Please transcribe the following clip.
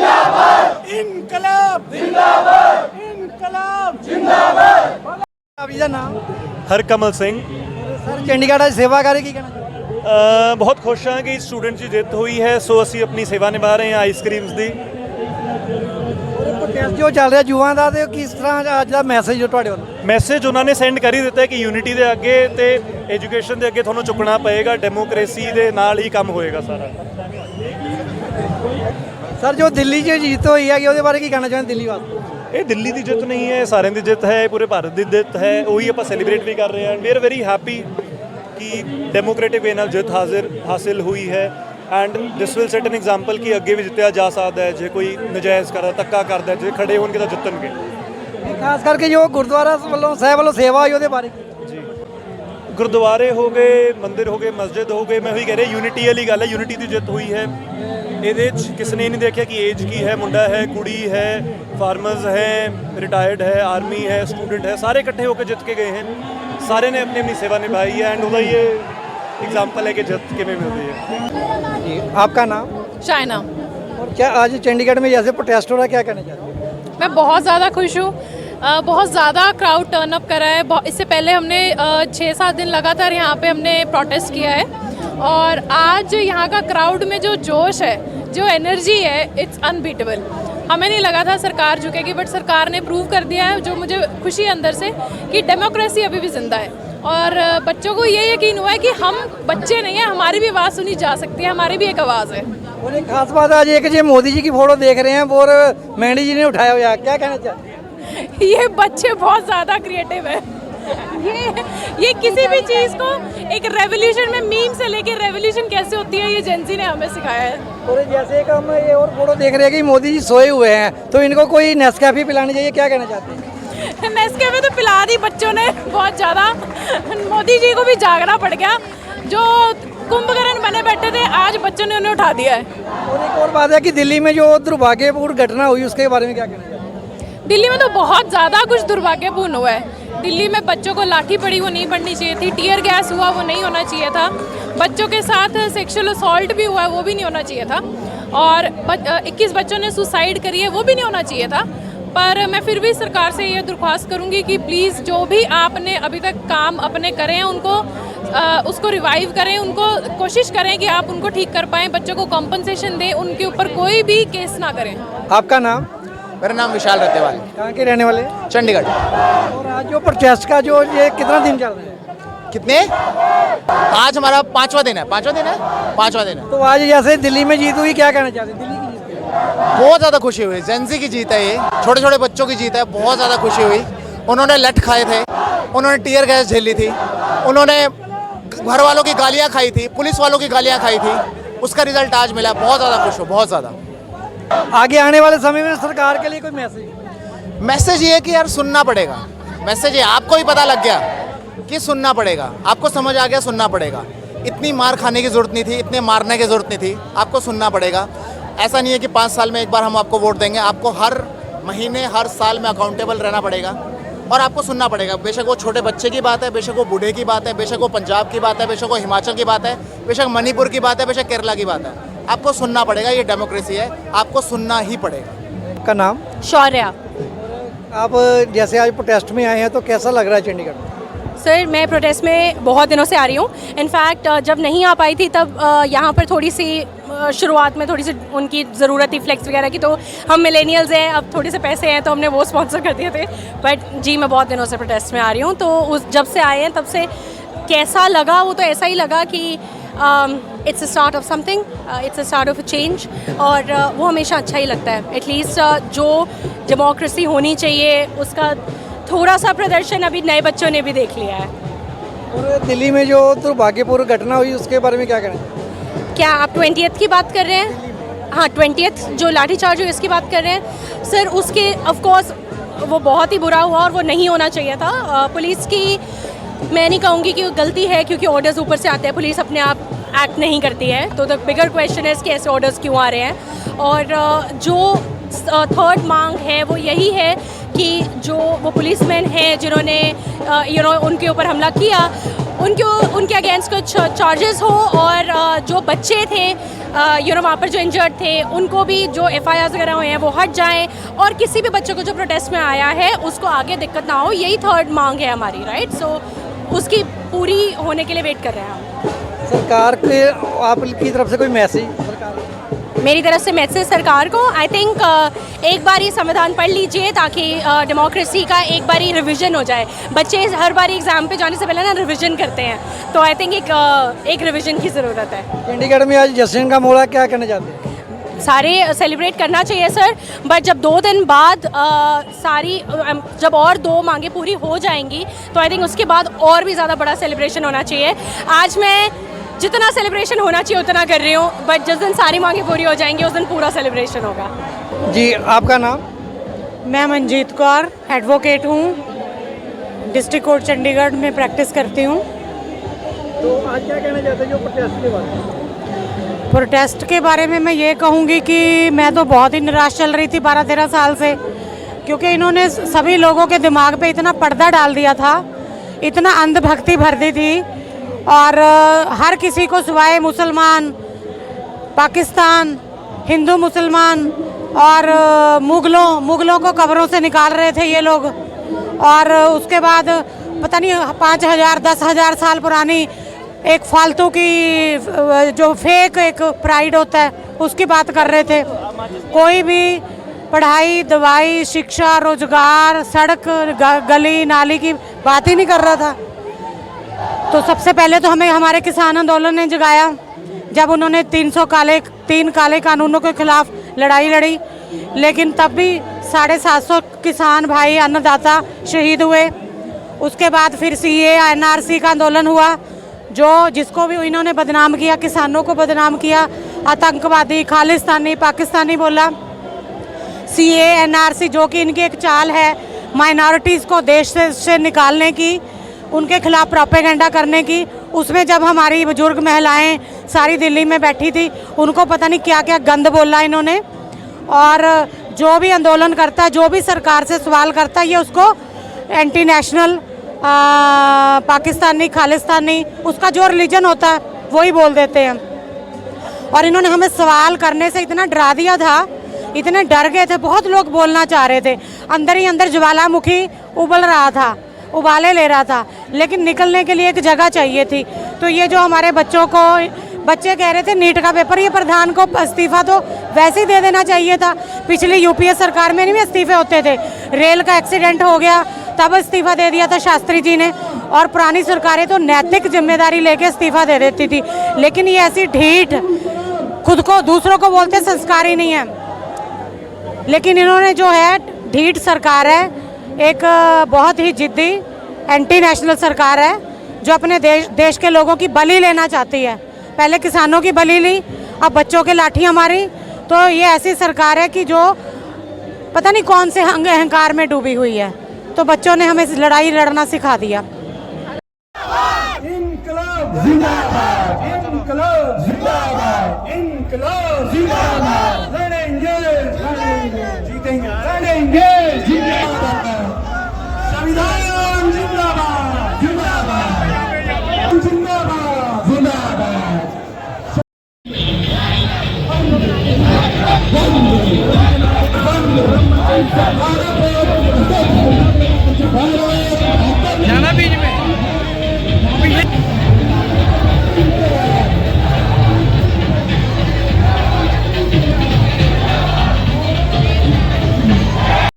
इनकलाब जिंदाबाद, इनकलाब जिंदाबाद। आपका नाम? हरकमल सिंह। सर चंडीगढ़ आज सेवा करे की कहना? बहुत खुश ਹਾਂ ਕਿ ਸਟੂਡੈਂਟ ਦੀ ਜਿੱਤ ਹੋਈ ਹੈ, ਸੋ ਅਸੀਂ ਆਪਣੀ ਸੇਵਾ ਨਿਭਾ ਰਹੇ ਹਾਂ ਆਈਸਕ੍ਰੀਮਸ ਦੀ। ਪ੍ਰੋਟੈਸਟ ਜੋ ਚੱਲ ਰਿਹਾ ਯੁਵਾ ਦਾ, ਤੇ ਕਿਸ ਤਰ੍ਹਾਂ ਅੱਜ ਦਾ ਮੈਸੇਜ ਜੋ ਤੁਹਾਡੇ ਵੱਲੋਂ? ਮੈਸੇਜ ਉਹਨਾਂ ਨੇ ਸੈਂਡ ਕਰ ਹੀ ਦਿੱਤਾ ਕਿ ਯੂਨਿਟੀ ਦੇ ਅੱਗੇ ਤੇ ਐਜੂਕੇਸ਼ਨ ਦੇ ਅੱਗੇ ਤੁਹਾਨੂੰ ਝੁਕਣਾ ਪਏਗਾ, ਡੈਮੋਕ੍ਰੇਸੀ ਦੇ ਨਾਲ ਹੀ ਕੰਮ ਹੋਏਗਾ ਸਾਰਾ। ਸਰ ਜੋ ਦਿੱਲੀ 'ਚ ਜਿੱਤ ਹੋਈ ਹੈ ਉਹਦੇ ਬਾਰੇ ਕੀ ਕਹਿਣਾ ਚਾਹੁੰਦੇ ਦਿੱਲੀ ਵਾਸਤੇ? ਇਹ ਦਿੱਲੀ ਦੀ ਜਿੱਤ ਨਹੀਂ ਹੈ, ਸਾਰਿਆਂ ਦੀ ਜਿੱਤ ਹੈ, ਪੂਰੇ ਭਾਰਤ ਦੀ ਜਿੱਤ ਹੈ। ਉਹੀ ਆਪਾਂ ਸੈਲੀਬ੍ਰੇਟ ਵੀ ਕਰ ਰਹੇ ਹਾਂ। ਵੀ ਆਰ ਵੈਰੀ ਹੈਪੀ ਕਿ ਡੈਮੋਕ੍ਰੈਟਿਕ ਵੇ ਨਾਲ ਜਿੱਤ ਹਾਸਿਲ ਹੋਈ ਹੈ। And this will set N example ਕਿ ਅੱਗੇ ਵੀ ਜਿੱਤਿਆ ਜਾ ਸਕਦਾ ਹੈ। ਜੇ ਕੋਈ ਨਜਾਇਜ਼ ਕਰਦਾ, ਧੱਕਾ ਕਰਦਾ, ਜੇ ਖੜੇ ਹੋਣਗੇ ਤਾਂ ਜਿੱਤਣਗੇ। ਖਾਸ ਕਰਕੇ ਜੋ ਗੁਰਦੁਆਰਾ ਵੱਲੋਂ ਸਾਹਿਬ ਵੱਲੋਂ ਸੇਵਾ ਹੋਈ ਉਹਦੇ ਬਾਰੇ? ਜੀ, ਗੁਰਦੁਆਰੇ ਹੋ ਗਏ, ਮੰਦਿਰ ਹੋ ਗਏ, ਮਸਜਿਦ ਹੋ ਗਏ। ਮੈਂ ਉਹੀ ਕਹਿ ਰਿਹਾ, ਯੂਨਿਟੀ ਵਾਲੀ ਗੱਲ ਹੈ, ਯੂਨਿਟੀ ਦੀ ਜਿੱਤ ਹੋਈ ਹੈ। ਇਹਦੇ 'ਚ ਕਿਸੇ ਨੇ ਨਹੀਂ ਦੇਖਿਆ ਕਿ ਏਜ ਕੀ ਹੈ, ਮੁੰਡਾ ਹੈ, ਕੁੜੀ ਹੈ, ਫਾਰਮਰਸ ਹੈ, ਰਿਟਾਇਰਡ ਹੈ, ਆਰਮੀ ਹੈ, स्टूडेंट है, सारे इकट्ठे होकर जित के गए हैं। सारे ने अपनी अपनी सेवा निभाई है एंड ਉਹਦਾ ये एग्जाम्पल है कि जित किमें मिलती है। जी, आपका नाम? चाइना। और क्या आज चंडीगढ़ में जैसे प्रोटेस्ट हो रहा है, क्या कहना चाहते हैं? मैं बहुत ज़्यादा खुश हूँ। बहुत ज़्यादा क्राउड टर्न अप करा है। इससे पहले हमने 6-7 दिन लगातार यहाँ पे हमने प्रोटेस्ट किया है और आज यहाँ का क्राउड में जो जोश है, जो एनर्जी है, इट्स अनबीटेबल। हमें नहीं लगा था सरकार झुकेगी, बट सरकार ने प्रूव कर दिया है, जो मुझे खुशी है अंदर से, कि डेमोक्रेसी अभी भी ज़िंदा है। और बच्चों को ये यकीन हुआ है कि हम बच्चे नहीं हैं, हमारी भी आवाज़ सुनी जा सकती है, हमारी भी एक आवाज़ है। और एक खास बात आज एक जो मोदी जी की फोटो देख रहे हैं और मैंडी जी ने उठाया हुआ है, क्या कहना चाहते हैं? ये बच्चे बहुत ज़्यादा क्रिएटिव है। ये किसी भी चीज़ को एक रेवोल्यूशन में, मीम से लेके रेवोल्यूशन कैसे होती है, ये जेंजी ने हमें सिखाया है। और जैसे एक हम ये और फोटो देख रहे हैं कि मोदी जी सोए हुए हैं, तो इनको कोई नेस्कैफे पिलानी चाहिए, क्या कहना चाहते हैं? नेस्कैफे तो पिला दी बच्चों ने बहुत ज़्यादा। मोदी जी को भी जागना पड़ गया। जो कुंभकर्ण बने बैठे थे, आज बच्चों ने उन्हें उठा दिया है। और एक और बात है कि दिल्ली में जो दुर्भाग्यपूर्ण घटना हुई उसके बारे में क्या कहना चाहते हैं? दिल्ली में तो बहुत ज़्यादा कुछ दुर्भाग्यपूर्ण हुआ है। दिल्ली में बच्चों को लाठी पड़ी, वो नहीं पड़नी चाहिए थी। टीयर गैस हुआ, वो नहीं होना चाहिए था। बच्चों के साथ सेक्सुअल असॉल्ट भी हुआ है, वो भी नहीं होना चाहिए था। और 21 बच्चों ने सुसाइड करी है, वो भी नहीं होना चाहिए था। पर मैं फिर भी सरकार से ये दरख्वास्त करूँगी कि प्लीज़ जो भी आपने अभी तक काम अपने करे हैं उनको उसको रिवाइव करें, उनको कोशिश करें कि आप उनको ठीक कर पाएँ, बच्चों को कॉम्पनसेशन दें, उनके ऊपर कोई भी केस ना करें। आपका नाम? मेरा नाम विशाल रतेवाल। कहाँ के रहने वाले? चंडीगढ़। और आज जो प्रोटेस्ट का जो ये कितना दिन चल रहा है? कितने? आज हमारा पांचवा दिन है। पांचवा दिन है। तो आज जैसे दिल्ली में जीत हुई, क्या कहना चाहते हैं दिल्ली की जीत पे? बहुत ज़्यादा खुशी हुई। जेंजी की जीत है, ये छोटे छोटे बच्चों की जीत है। बहुत ज़्यादा खुशी हुई। उन्होंने लठ खाए थे, उन्होंने टीयर गैस झेली थी, उन्होंने घर वालों की गालियाँ खाई थी, पुलिस वालों की गालियाँ खाई थी। उसका रिजल्ट आज मिला। बहुत ज़्यादा खुश हूँ, बहुत ज़्यादा। आगे आने वाले समय में सरकार के लिए कोई मैसेज ये है कि यार सुनना पड़ेगा। मैसेज ये आपको ही पता लग गया कि सुनना पड़ेगा। आपको समझ आ गया, सुनना पड़ेगा। इतनी मार खाने की ज़रूरत नहीं थी, इतने मारने की ज़रूरत नहीं थी। आपको सुनना पड़ेगा। ऐसा नहीं है कि 5 साल में एक बार हम आपको वोट देंगे। आपको हर महीने, हर साल में अकाउंटेबल रहना पड़ेगा और आपको सुनना पड़ेगा। बेशक वो छोटे बच्चे की बात है, बेशक वो बूढ़े की बात है, बेशक वो पंजाब की बात है, बेशक वो हिमाचल की बात है, बेशक मणिपुर की बात है, बेशक केरला की बात है। आपको सुनना पड़ेगा। ये डेमोक्रेसी है, आपको सुनना ही पड़ेगा। का नाम? शौर्या। आप जैसे आज प्रोटेस्ट में आए हैं, तो कैसा लग रहा है चंडीगढ़ में? सर मैं प्रोटेस्ट में बहुत दिनों से आ रही हूँ। इनफैक्ट जब नहीं आ पाई थी तब यहाँ पर थोड़ी सी शुरुआत में थोड़ी सी उनकी ज़रूरत थी फ्लेक्स वगैरह की, तो हम मिलेनियल्स हैं, अब थोड़े से पैसे हैं तो हमने वो स्पॉन्सर कर दिए थे। बट जी मैं बहुत दिनों से प्रोटेस्ट में आ रही हूँ, तो उस जब से आए हैं तब से कैसा लगा, वो तो ऐसा ही लगा कि it's a start of something, it's a start of a change. और वो हमेशा अच्छा ही लगता है। एटलीस्ट जो डेमोक्रेसी होनी चाहिए उसका थोड़ा सा प्रदर्शन अभी नए बच्चों ने भी देख लिया है। और दिल्ली में जो दुर्भाग्यपूर्ण घटना हुई उसके बारे में क्या कहना है? क्या आप 20th की बात कर रहे हैं? हाँ 20th जो लाठीचार्ज हुई इसकी बात कर रहे हैं सर। उसके ऑफ कोर्स वो बहुत ही बुरा हुआ और वो नहीं होना चाहिए था। पुलिस की मैं नहीं कहूँगी कि गलती है, क्योंकि ऑर्डर्स ऊपर से आते हैं, पुलिस अपने आप एक्ट नहीं करती है। तो द बिगर क्वेश्चन है कि ऐसे ऑर्डर्स क्यों आ रहे हैं। और जो थर्ड मांग है वो यही है कि जो वो पुलिसमैन हैं जिन्होंने उनके ऊपर हमला किया, उनके अगेंस्ट कुछ चार्जेस हो और जो बच्चे थे वहाँ पर जो इंजर्ड थे उनको भी जो FIRs वगैरह हुए हैं वो हट जाएं और किसी भी बच्चे को जो प्रोटेस्ट में आया है उसको आगे दिक्कत ना हो, यही थर्ड मांग है हमारी, राइट। सो उसकी पूरी होने के लिए वेट कर रहे हैं हम। सरकार के आपकी तरफ से कोई मैसेज सरकार को? मेरी तरफ से मैसेज सरकार को, आई थिंक एक बार ही संविधान पढ़ लीजिए ताकि डेमोक्रेसी का एक बार ही रिवीजन हो जाए। बच्चे हर बार एग्ज़ाम पे जाने से पहले ना रिवीजन करते हैं, तो आई थिंक एक रिवीजन की ज़रूरत है। चंडीगढ़ में आज जश्न का मोड़ा, क्या कहना चाहते हैं? सारे सेलिब्रेट करना चाहिए सर, बट जब 2 दिन बाद जब और 2 मांगे पूरी हो जाएंगी तो आई थिंक उसके बाद और भी ज़्यादा बड़ा सेलिब्रेशन होना चाहिए। आज मैं जितना सेलिब्रेशन होना चाहिए उतना कर रही हूँ, बट जिस दिन सारी मांगे पूरी हो जाएंगी उस दिन पूरा सेलिब्रेशन होगा। जी, आपका नाम? मैं मनजीत कौर एडवोकेट हूँ, डिस्ट्रिक्ट कोर्ट चंडीगढ़ में प्रैक्टिस करती हूँ। तो आज क्या कहना चाहते हैं जो प्रोटेस्ट के बारे में? प्रोटेस्ट के बारे में मैं ये कहूँगी कि मैं तो बहुत ही निराश चल रही थी 12-13 साल से, क्योंकि इन्होंने सभी लोगों के दिमाग पे इतना पर्दा डाल दिया था, इतना अंधभक्ति भर दी थी और हर किसी को सिवाय मुसलमान, पाकिस्तान, हिंदू मुसलमान और मुगलों को कब्रों से निकाल रहे थे ये लोग। और उसके बाद पता नहीं 5,000 10,000 साल पुरानी एक फालतू की जो फेक एक प्राइड होता है उसकी बात कर रहे थे। कोई भी पढ़ाई, दवाई, शिक्षा, रोजगार, सड़क, गली नाली की बात ही नहीं कर रहा था। तो सबसे पहले तो हमें हमारे किसान आंदोलन ने जगाया जब उन्होंने 3 काले कानूनों के खिलाफ लड़ाई लड़ी, लेकिन तब भी 750 किसान भाई अन्नदाता शहीद हुए। उसके बाद फिर CAA NRC का आंदोलन हुआ, जिसको भी इन्होंने बदनाम किया, किसानों को बदनाम किया, आतंकवादी, खालिस्तानी, पाकिस्तानी बोला। CAA NRC जो कि इनकी एक चाल है माइनॉरिटीज़ को देश से निकालने की, उनके खिलाफ प्रोपेगेंडा करने की, उसमें जब हमारी बुजुर्ग महिलाएं सारी दिल्ली में बैठी थी उनको पता नहीं क्या क्या गंद बोला इन्होंने। और जो भी आंदोलन करता है, जो भी सरकार से सवाल करता है, ये उसको एंटी नेशनल, पाकिस्तानी, खालिस्तानी, उसका जो रिलीजन होता है वही बोल देते हैं। और इन्होंने हमें सवाल करने से इतना डरा दिया था, इतने डर गए थे, बहुत लोग बोलना चाह रहे थे, अंदर ही अंदर ज्वालामुखी उबल रहा था, उबाले ले रहा था, लेकिन निकलने के लिए एक जगह चाहिए थी। तो ये जो हमारे बच्चे कह रहे थे नीट का पेपर, ये प्रधान को इस्तीफा तो वैसे ही दे देना चाहिए था। पिछली UPA सरकार में नहीं भी इस्तीफे होते थे, रेल का एक्सीडेंट हो गया तब इस्तीफा दे दिया था शास्त्री जी ने, और पुरानी सरकारें तो नैतिक जिम्मेदारी लेके इस्तीफा दे देती थी। लेकिन ये ऐसी ढीठ, खुद को दूसरों को बोलते संस्कार ही नहीं है, लेकिन इन्होंने जो है ढीठ सरकार है, एक बहुत ही जिद्दी एंटी नेशनल सरकार है जो अपने देश के लोगों की बलि लेना चाहती है। पहले किसानों की बलि ली, अब बच्चों के लाठियां मारी। तो ये ऐसी सरकार है कि जो पता नहीं कौन से अहंकार में डूबी हुई है। तो बच्चों ने हमें लड़ाई लड़ना सिखा दिया। इनकलाब जिंदाबाद, इनकलाब जिंदाबाद, इनकलाब जिंदाबाद, लड़ेंगे जीतेंगे, लड़ेंगे जिंदाबाद, संविधान